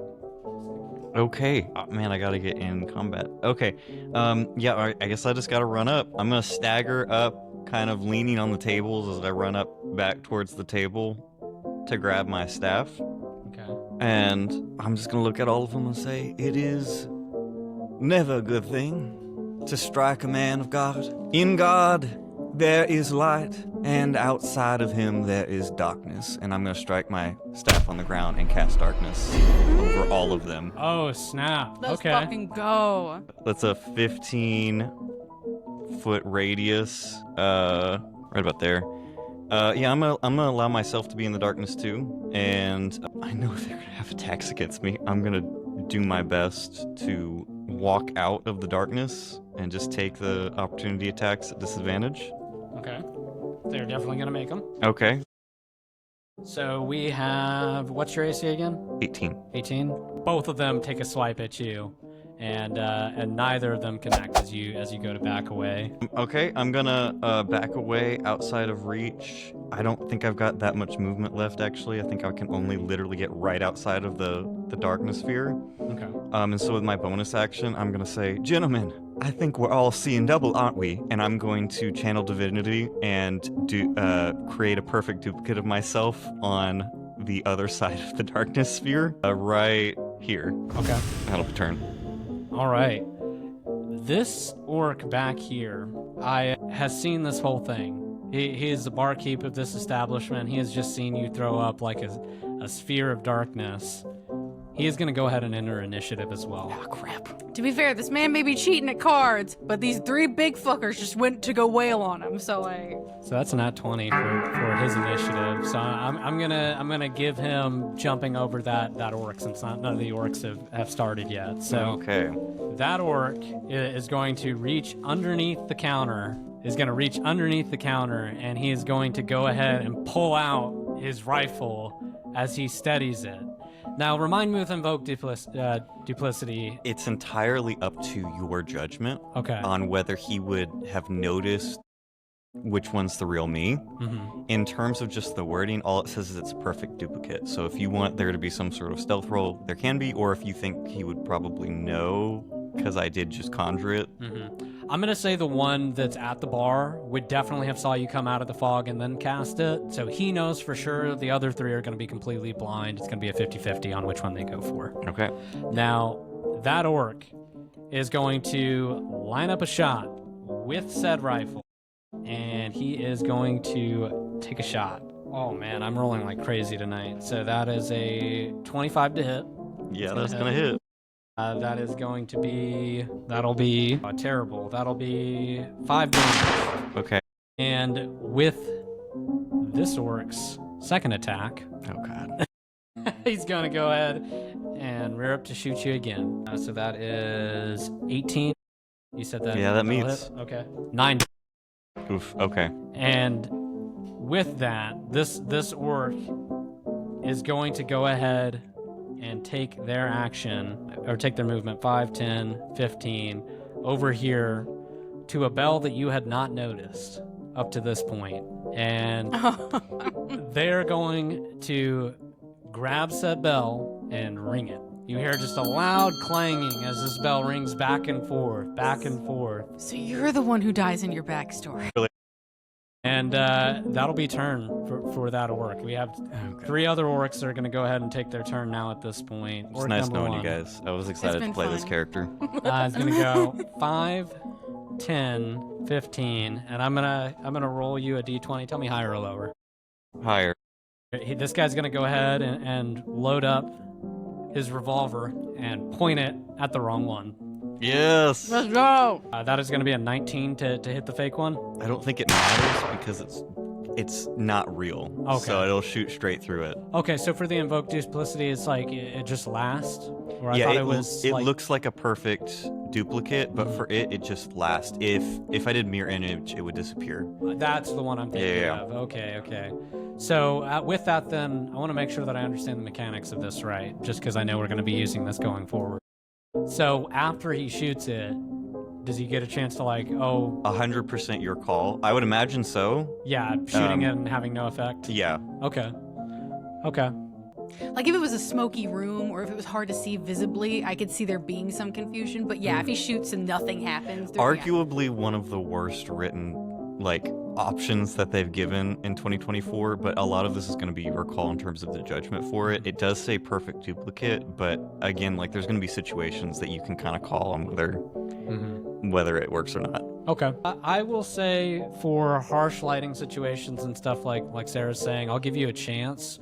Okay. Oh, man, I gotta get in combat. Okay. Yeah, all right, I guess I just gotta run up. I'm gonna stagger up, kind of leaning on the tables as I run up back towards the table to grab my staff. Okay. And I'm just gonna look at all of them and say, it is never a good thing to strike a man of God. In God, there is light, and outside of him, there is darkness. And I'm gonna strike my staff on the ground and cast darkness over all of them. Oh, snap. Let's okay. fucking go. That's a 15-foot radius, right about there. Yeah, I'm gonna allow myself to be in the darkness too, and I know they're gonna have attacks against me. I'm gonna do my best to walk out of the darkness and just take the opportunity attacks at disadvantage. Okay. They're definitely going to make them. Okay, So we have, what's your AC again? 18. 18. Both of them take a swipe at you, and neither of them connect as you go to back away. Okay, I'm gonna back away outside of reach. I don't think I've got that much movement left, actually. I think I can only literally get right outside of the darkness sphere. Okay. And so with my bonus action, I'm gonna say, gentlemen, I think we're all seeing double, aren't we? And I'm going to channel divinity and create a perfect duplicate of myself on the other side of the darkness sphere, right here. Okay. That'll be turn. All right. This orc back here, has seen this whole thing. He is the barkeep of this establishment. He has just seen you throw up like a sphere of darkness. He is going to go ahead and enter initiative as well. Oh, crap. To be fair, this man may be cheating at cards, but these 3 big fuckers just went to go wail on him. So that's a nat 20 for his initiative. So I'm gonna give him jumping over that orc since none of the orcs have started yet. So Okay. that orc is going to reach underneath the counter. And he is going to go ahead and pull out his rifle as he steadies it. Now, remind me with Invoke Duplicity. It's entirely up to your judgment Okay. on whether he would have noticed which one's the real me. Mm-hmm. In terms of just the wording, all it says is it's a perfect duplicate. So if you want there to be some sort of stealth roll, there can be, or if you think he would probably know, because I did just conjure it. Mm-hmm. I'm going to say the one that's at the bar would definitely have saw you come out of the fog and then cast it. So he knows for sure. The other 3 are going to be completely blind. It's going to be a 50-50 on which one they go for. Okay. Now, that orc is going to line up a shot with said rifle, and he is going to take a shot. Oh man, I'm rolling like crazy tonight. So that is a 25 to hit. Yeah, that's gonna hit. That is going to be, that'll be terrible. That'll be 5 damage. Okay. And with this orc's second attack, Oh god. he's going to go ahead and rear up to shoot you again. So that is 18. You said that? Yeah, that that'll meets. hit? Okay. 9. Oof. Okay. And with that, this orc is going to go ahead and take their action, or take their movement 5, 10, 15, over here to a bell that you had not noticed up to this point. And they're going to grab said bell and ring it. You hear just a loud clanging as this bell rings back and forth, back and forth. So you're the one who dies in your backstory. And that'll be turn for that orc. We have 3 other orcs that are going to go ahead and take their turn now at this point. It's Orc nice number knowing 1. you guys. I was excited to been play this fun. character. It's going to go 5, 10, 15, and I'm gonna roll you a d20. Tell me higher or lower. Higher. This guy's going to go ahead and load up his revolver and point it at the wrong one. Yes. Let's go. That is going to be a 19 to hit the fake one. I don't think it matters because it's not real. Okay. So it'll shoot straight through it. Okay, so for the invoke duplicity, it's like it just lasts. Or I Yeah, thought it, it was. it like, looks like a perfect duplicate, but for it just lasts. If I did mirror image, it would disappear. That's the one I'm thinking Yeah. of. Okay. So with that, then I want to make sure that I understand the mechanics of this right, just because I know we're going to be using this going forward. So after he shoots it, does he get a chance to 100% your call. I would imagine so. yeah, shooting it and having no effect? Yeah. Okay. Like if it was a smoky room or if it was hard to see visibly, I could see there being some confusion. But yeah, if he shoots and nothing happens, Arguably one of the worst written options that they've given in 2024, but a lot of this is going to be your call in terms of the judgment for it. It does say perfect duplicate, but again, there's going to be situations that you can kind of call on whether it works or not. Okay. I will say for harsh lighting situations and stuff like Sarah's saying, I'll give you a chance.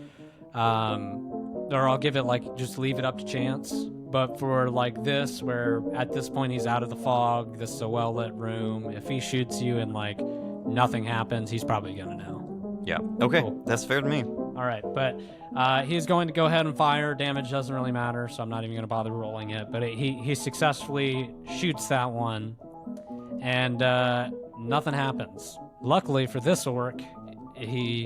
Or I'll give it just leave it up to chance. But for this, where at this point he's out of the fog, this is a well-lit room, if he shoots you and nothing happens, he's probably gonna know. Yeah. Okay. Cool. That's fair to me. All right, but he's going to go ahead and fire. Damage doesn't really matter, so I'm not even going to bother rolling it. But he successfully shoots that one, and nothing happens. Luckily for this orc, he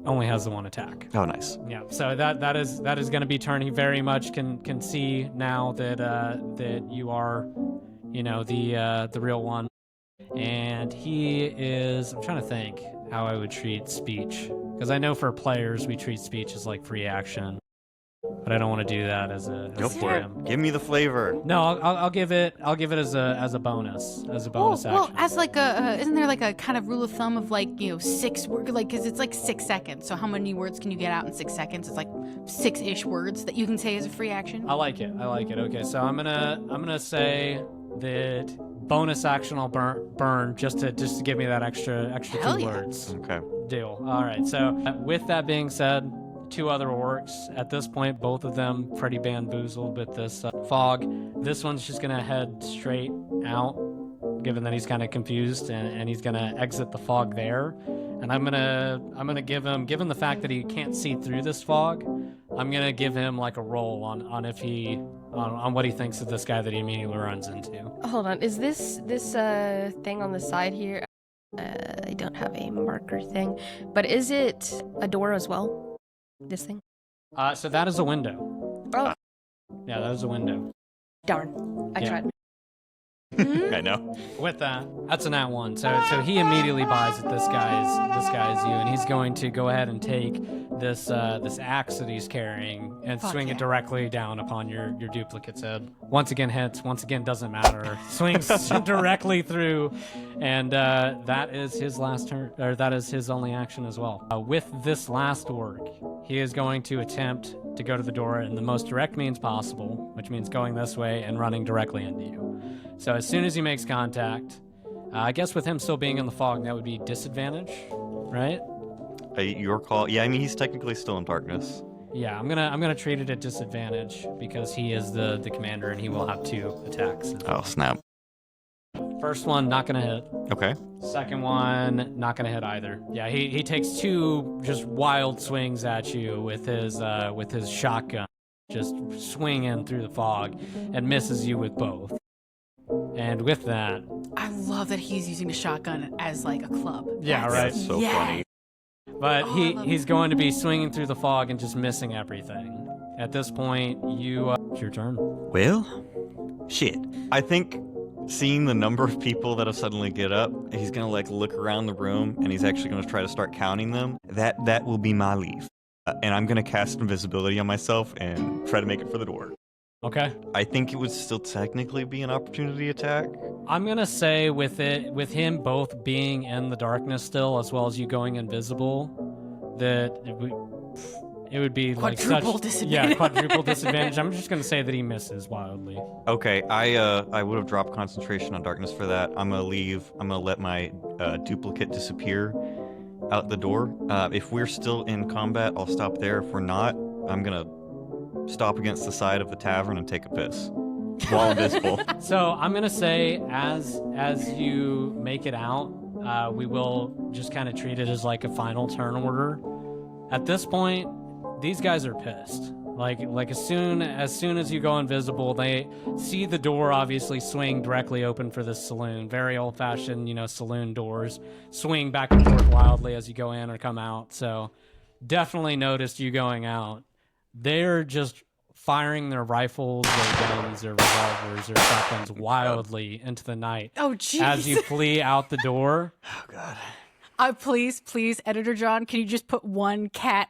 only has the one attack. Oh, nice. Yeah, so that is going to be turn. He very much can see now that you are, the real one, and he is. I'm trying to think how I would treat speech. Because I know for players, we treat speech as free action, but I don't want to do that as a Go for it. DM. Give me the flavor. No, I'll give it as a bonus action. Well, as isn't there a kind of rule of thumb of 6 words? Because it's 6 seconds. So how many words can you get out in 6 seconds? It's 6-ish words that you can say as a free action. I like it. Okay, so I'm gonna say that bonus action I'll burn just to give me that extra Hell 2 yeah. words. Okay. Deal. All right. So with that being said, 2 other orcs at this point, both of them pretty bamboozled with this fog. This one's just gonna head straight out, given that he's kind of confused, and he's gonna exit the fog there. And I'm gonna give him, given the fact that he can't see through this fog, I'm gonna give him a roll on if he on what he thinks of this guy that he immediately runs into. Hold on, is this thing on the side here? I don't have a marker thing, but is it a door as well? This thing? So that is a window. Oh, Yeah, that is a window. darn! I Yeah. tried. I know. With that, that's a nat 1. So he immediately buys that this guy's you, and he's going to go ahead and take this axe that he's carrying and Fuck swing yeah. it directly down upon your duplicate's head. Once again hits. Once again doesn't matter. Swings directly through, and that is his last turn, or that is his only action as well. With this last orc, he is going to attempt to go to the door in the most direct means possible, which means going this way and running directly into you. So as soon as he makes contact, I guess with him still being in the fog, that would be disadvantage, right? Your call. Yeah, I mean, he's technically still in darkness. Yeah, I'm gonna treat it at disadvantage because he is the commander and he will have 2 attacks. Oh, snap. First one, not gonna hit. Okay. Second one, not gonna hit either. Yeah, he takes 2 just wild swings at you with his shotgun, just swinging through the fog, and misses you with both. And with that, I love that he's using a shotgun as like a club. Yeah, right. That's so funny. but Oh, he's going to be swinging through the fog and just missing everything. At this point, it's your turn. Well, shit. I think seeing the number of people that have suddenly get up, he's gonna like look around the room and he's actually gonna try to start counting them. That will be my leave. And I'm gonna cast invisibility on myself and try to make it for the door. Okay. I think it would still technically be an opportunity attack. I'm gonna say with him both being in the darkness still, as well as you going invisible, that it would be like Quadruple disadvantage. quadruple disadvantage. I'm just gonna say that he misses wildly. Okay, I would have dropped concentration on darkness for that. I'm gonna let my duplicate disappear out the door. If we're still in combat, I'll stop there. If we're not, I'm gonna stop against the side of the tavern and take a piss while invisible. So I'm gonna say as you make it out, we will just kind of treat it as like a final turn order. At this point, these guys are pissed. Like as soon as you go invisible, they see the door obviously swing directly open for this saloon. Very old-fashioned, saloon doors swing back and forth wildly as you go in or come out. So definitely noticed you going out. They're just firing their rifles, their guns, their revolvers, their shotguns wildly into the night. Oh, jeez. As you flee out the door. Oh god. Please, Editor John, can you just put one cat?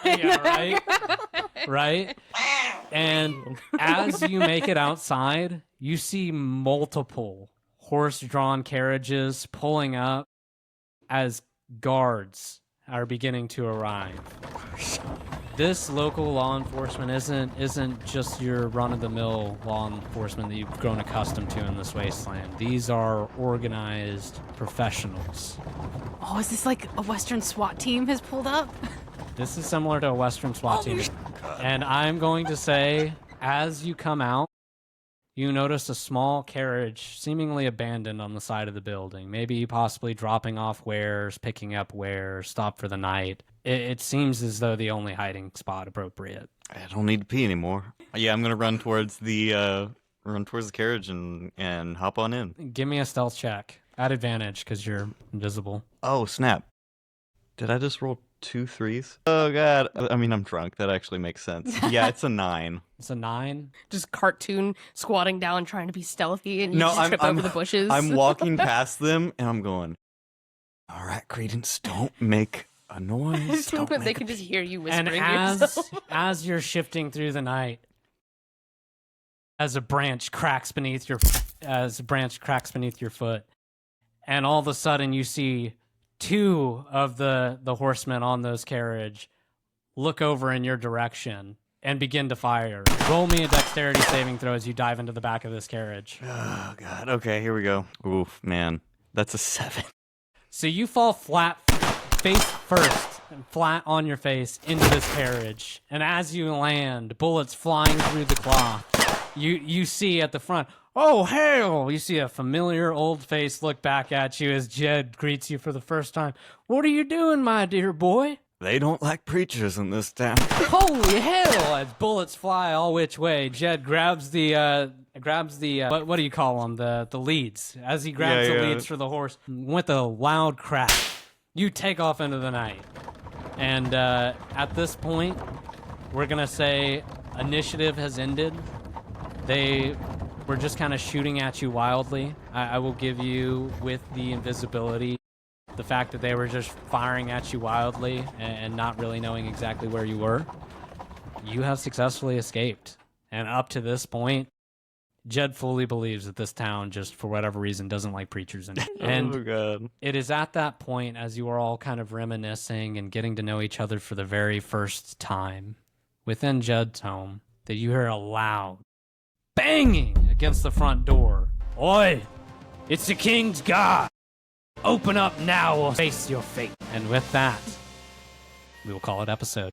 Yeah, right? Right? And as you make it outside, you see multiple horse-drawn carriages pulling up as guards are beginning to arrive. This local law enforcement isn't just your run-of-the-mill law enforcement that you've grown accustomed to in this wasteland. These are organized professionals. Oh, is this like a Western SWAT team has pulled up? This is similar to a Western SWAT team. And I'm going to say, as you come out, you notice a small carriage seemingly abandoned on the side of the building. Maybe possibly dropping off wares, picking up wares, stop for the night. It seems as though the only hiding spot appropriate. I don't need to pee anymore. Yeah, I'm gonna run towards the carriage and hop on in. Give me a stealth check. At advantage, because you're invisible. Oh snap! Did I just roll 2 3s? Oh god! I mean, I'm drunk. That actually makes sense. Yeah, it's a 9. It's a 9. Just cartoon squatting down trying to be stealthy and you No, just trip over the bushes. I'm walking past them and I'm going. All right, Credence, don't make a noise. Don't they make can a just hear you And whispering yourself. as you're shifting through the night, as a branch cracks beneath your foot, and all of a sudden you see 2 of the horsemen on those carriage look over in your direction and begin to fire. Roll me a dexterity saving throw as you dive into the back of this carriage. Oh god. Okay, here we go. Oof, man, that's a 7. So you fall flat, face first, and flat on your face into this carriage. And as you land, bullets flying through the cloth, you see at the front, oh, hell! You see a familiar old face look back at you as Jed greets you for the first time. What are you doing, my dear boy? They don't like preachers in this town. Holy hell! As bullets fly all which way, Jed grabs the what do you call them? The leads. As he grabs the leads for the horse, with a loud crack, you take off into the night. And at this point, we're gonna say initiative has ended. They were just kind of shooting at you wildly. I will give you, with the invisibility, the fact that they were just firing at you wildly and not really knowing exactly where you were. You have successfully escaped. And up to this point, Jed fully believes that this town, just for whatever reason, doesn't like preachers in it. And Oh god. it is at that point, as you are all kind of reminiscing and getting to know each other for the very first time within Jed's home, that you hear a loud banging against the front door. Oi! It's the king's guard! Open up now or face your fate. And with that, we will call it episode.